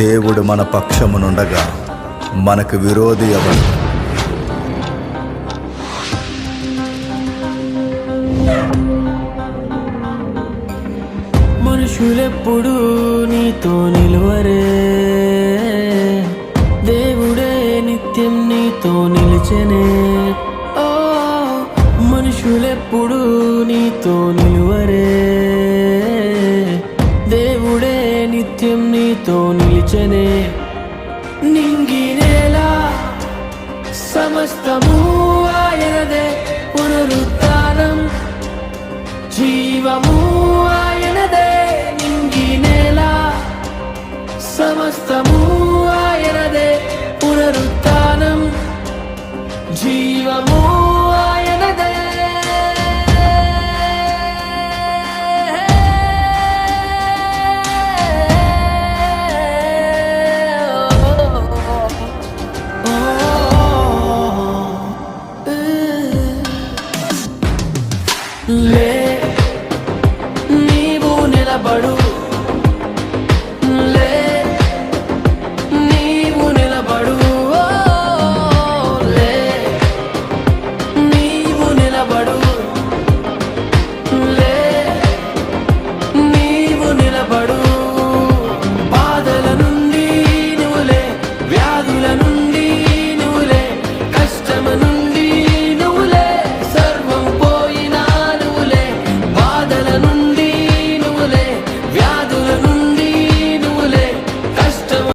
దేవుడు మన పక్షమునుండగా మనకు విరోధి ఎవరు? మనుషులెప్పుడు నీతో నిలువరే, దేవుడే నిత్యం నీతో నిలిచెనే. ఓ మనుషులెప్పుడు నీతో నిలువరే, దేవుడే నిత్యం నీతో నిలిచెనే. నింగి నేల సమస్తము ఆయనదే, పునరుత్థానం జీవము ఆయనదే. నింగి నేల సమస్తము ఆయనదే, పునరుత్థానం జీవము